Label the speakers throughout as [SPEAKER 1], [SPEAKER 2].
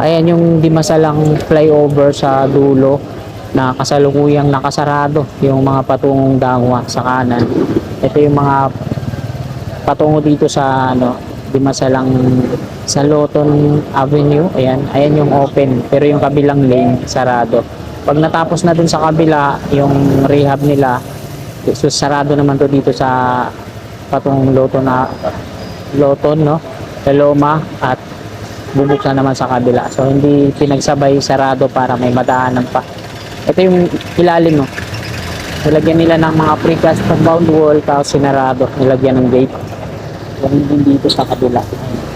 [SPEAKER 1] Ayan yung Dimasalang flyover sa dulo na kasalukuyang nakasarado yung mga patungong Dangwa sa kanan. Ito yung mga patungo dito sa Dimasalang sa Loton Avenue. Ayan yung open pero yung kabilang lane sarado. Pag natapos na dun sa kabila yung rehab nila, so sarado naman to dito sa patungong Loton no, Loma at bubuksan naman sa kabila. So hindi pinagsabay sarado para may madaanan pa. Ito yung ilalim no. Nilagyan nila ng mga precast compound wall tapos sinarado. Nilagyan ng gate. Yan din dito sa kabila.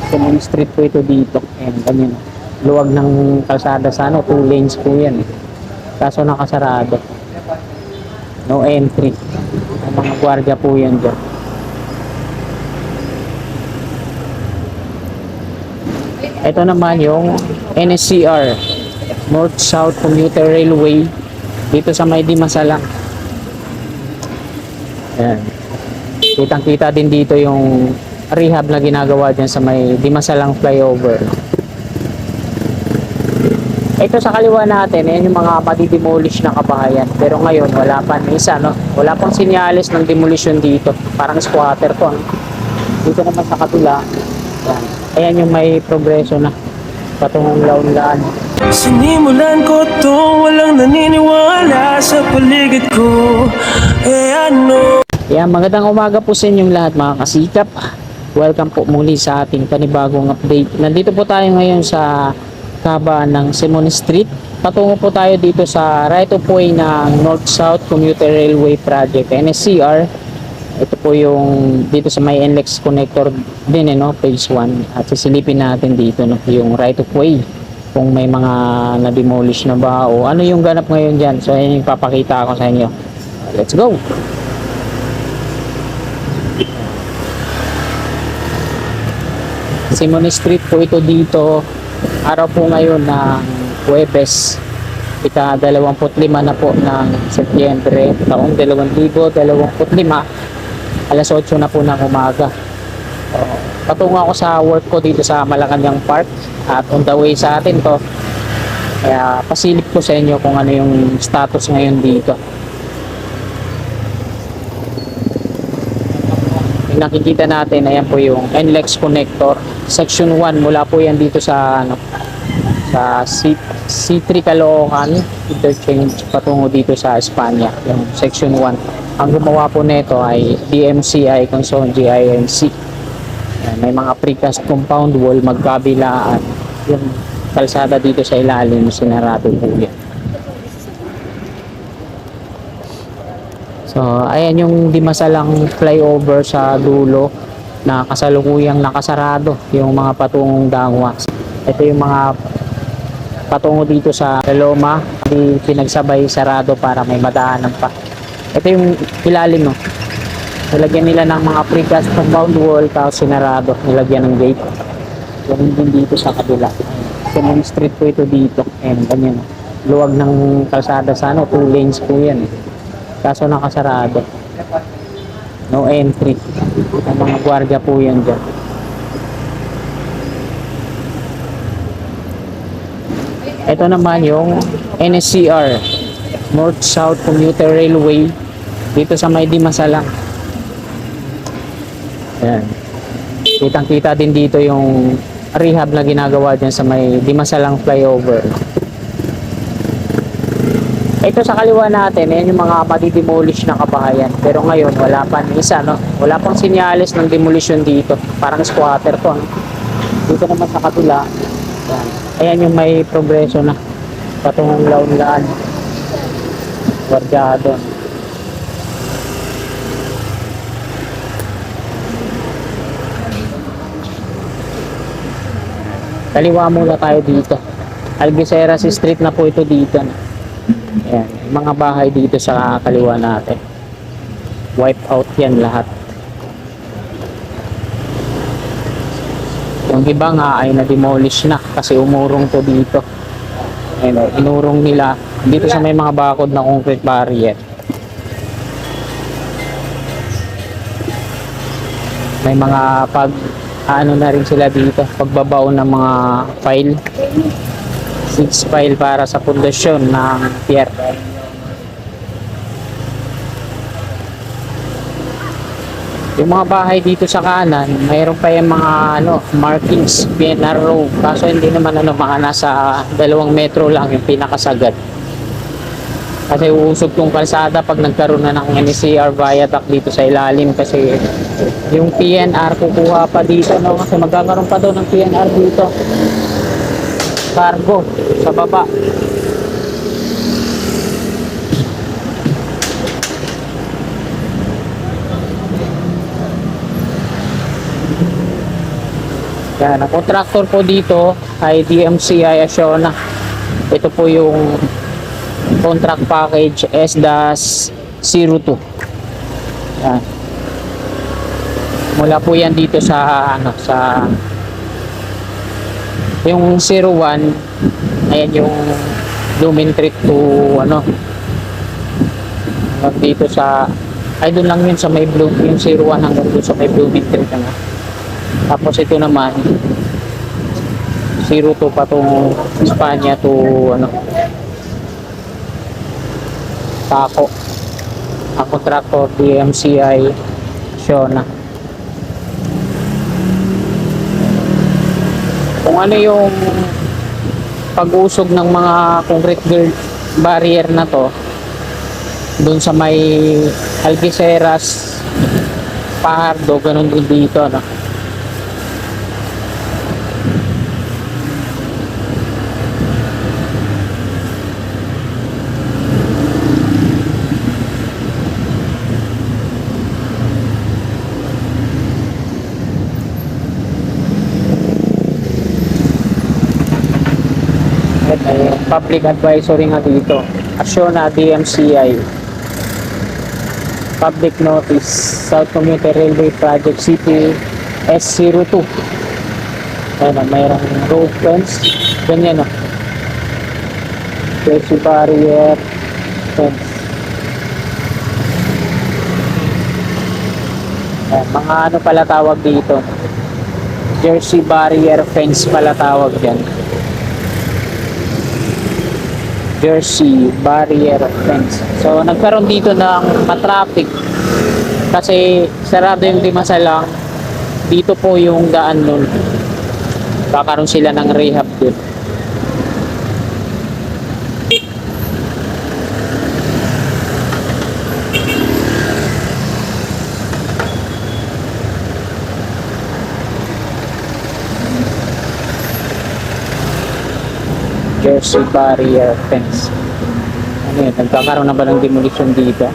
[SPEAKER 1] So may street po ito dito. And ganyan. Luwag ng kalsada sa 2 lanes po yan. Kaso nakasarado. No entry. Ang mga gwardiya po yan dyan. Ito naman yung NSCR, North-South Commuter Railway, dito sa may Dimasalang. Ayan. Kitang-kita din dito yung rehab na ginagawa dyan sa may Dimasalang flyover. Ito sa kaliwa natin, yan yung mga madidemolish na kabahayan. Pero ngayon, wala pa isa, no? Wala pang sinyalis ng demolition dito. Parang squatter to, no? Dito naman sa kabila, ayan yung may progreso na patungong Launlaan.
[SPEAKER 2] Sinimulan ko to, walang naniniwala sa paligid ko.
[SPEAKER 1] Yan, magandang umaga po sa inyong lahat mga kasikap. Welcome po muli sa ating panibagong update. Nandito po tayo ngayon sa kabaan ng Simon Street. Patungo po tayo dito sa right of way ng North-South Commuter Railway Project, NSCR. Ito po yung dito sa may NLEX connector din phase 1 at sisilipin natin dito yung right of way kung may mga na-demolish na ba o ano yung ganap ngayon dyan. So ayun yung papakita ako sa inyo. Let's go! Simon Street po ito dito. Araw po ngayon ng Huwebes, ika-25 na po ng Setyembre taong 2025, alas 8 na po ng umaga. Patungo ako sa work ko dito sa Malacanang Park at on the way sa atin to. Kaya pasilip ko sa inyo kung ano yung status ngayon dito. Yung nakikita natin, ayan po yung NLEX connector section 1. Mula po yan dito sa sa C3 Caloocan interchange patungo dito sa Espanya, yung section 1. Ang gumawa po nito ay DMCI Concon GINC. May mga precast compound wall magkabilaan. Yung kalsada dito sa ilalim sinarado po yan. So ayan yung Dimasalang flyover sa dulo na kasalukuyang nakasarado yung mga patungong Dangwa. Ito yung mga patungo dito sa Loma, hindi pinagsabay sarado para may madaanan pa. Ito yung ilalim no. Nilagyan nila ng mga precast compound wall tapos sinarado. Nilagyan ng gate. Yan din dito sa kabila. Simon Street po ito dito. And ganyan. Luwag ng kalsada sa 2 lanes po yan. Kaso nakasarado. No entry. Ang mga gwardiya po yan dyan. Ito naman yung NSCR, North-South Commuter Railway, dito sa may Dimasalang. Ayan. Kitang-kita din dito yung rehab na ginagawa dyan sa may Dimasalang flyover. Ito sa kaliwa natin, yan yung mga madidemolish na kabahayan. Pero ngayon, wala pa isa, no? Wala pang sinyalis ng demolition dito. Parang squatter to, no? Dito naman sa kabila, ayan yung may progreso na patungong Launlaan. Guardiado. Kaliwa muna tayo dito. Algeciras Street na po ito dito. Ayan, mga bahay dito sa kaliwa natin. Wipe out yan lahat. Yung iba nga ay na-demolish na kasi umurong to dito. Ayan, inurong nila dito sa may mga bakod na concrete barrier. May mga na rin sila dito, pagbabaon ng mga file. 6 pile para sa pundasyon ng pier. Yung mga bahay dito sa kanan, mayroon pa yung mga markings, PNR road. Kaso hindi naman mga nasa 2 metro lang yung pinakasagad. Kasi uusog tong kalsada pag nagkaroon na ng NCR viaduct dito sa ilalim, kasi yung PNR kukuha pa dito, kasi magkakaroon pa daw ng PNR dito. Cargo sa baba. Yan, ang contractor po dito ay DMCI Acciona. Ito po yung contract package S-02. Yan. Mula po yan dito sa sa yung 01. Ayan yung Lumen Street to dito sa doon lang yun sa may blue, yung 01 hanggang doon sa may Blooming Street Tapos ito naman 02 patong Espanya to Taco. Ang contractor DMCI Acciona. Kung ano yung pag-usog ng mga concrete barrier na to doon sa may Algeciras, Fajardo, ganun din dito public advisory nga dito. Acciona DMCI. Public notice. South Commuter Railway Project City S02. Ayan, mayroong road fence. Ganyan Jersey barrier fence. Ayan, mga pala tawag dito. Jersey barrier fence pala tawag dyan. Jersey barrier fence. So nagkaroon dito ng matraffic kasi sarado yung Dimasalang. Dito po yung daan nun. Kakaroon sila ng rehab dun. Jersey barrier fence. Ano yun? Nagkakaroon na ba ng demolition dito?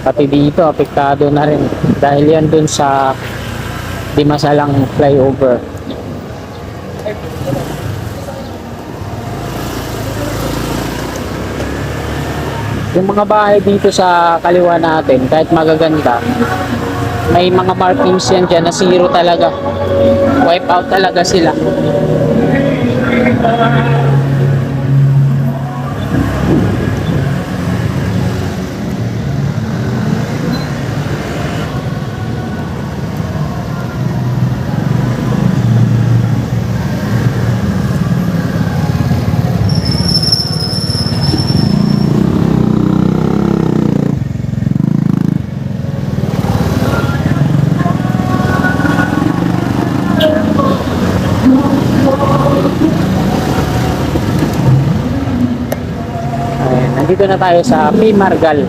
[SPEAKER 1] Pati dito, apektado na rin. Dahil yan dun sa Dimasalang flyover. Yung mga bahay dito sa kaliwa natin, kahit magaganda, may mga markings yan dyan na 0 talaga. Wipe out talaga sila. Nandito na tayo sa P. Margal.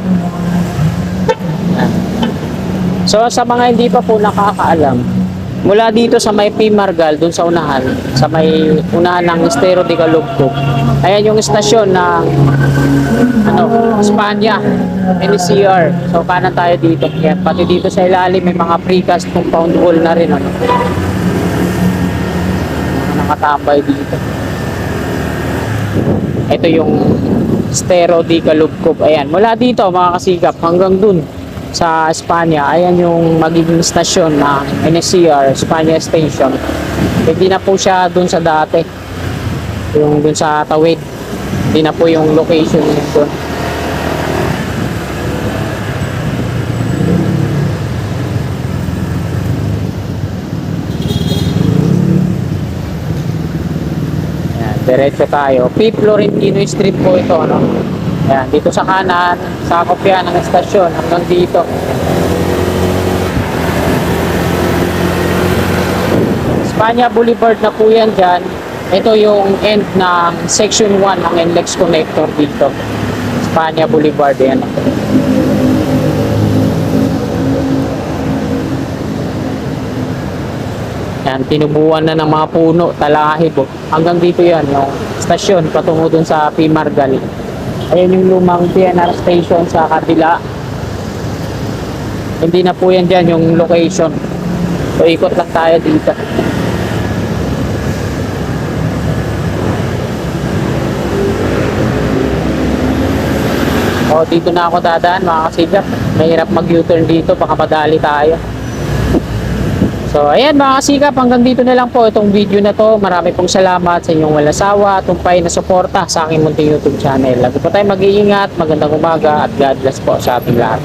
[SPEAKER 1] So sa mga hindi pa po nakakaalam, mula dito sa may P. Margal, dun sa unahan, sa may unahan ng Estero de Calugtog, ayan yung istasyon ng Espanya, NCR. So kanan tayo dito. Yan, pati dito sa ilalim may mga precast compound wall na rin. Nakatambay dito. Ito yung Estero de Calugtog. Ayan, mula dito mga kasigap hanggang dun sa Espanya, ayan yung magiging stasyon ng NCR, Espanya Station. Hindi na po siya dun sa dati, yung dun sa Tawid. Hindi na po yung location dun. Diretso tayo. P. Florentino Street po ito, no? Ayan, dito sa kanan, sakop yan ng estasyon hanggang dito. Espanya Boulevard na po yan dyan. Ito yung end ng Section 1 ng NLEX Connector dito. Espanya Boulevard yan. Yan, tinubuan na ng mga puno, talahib. Hanggang dito yan, yung stasyon patungo dun sa P. Margal. Ayan yung lumang PNR station sa kabila. Hindi na po yan dyan yung location. So ikot lang tayo dito. O, dito na ako dadaan mga kasigap. Mahirap mag-U-turn dito, baka madali tayo. So, ayan mga kasigap, hanggang dito na lang po itong video na to. Marami pong salamat sa inyong walang sawa, tumpay na suporta sa aking munting YouTube channel. Lagi po tayo mag-iingat, magandang umaga at God bless po sa ating lahat.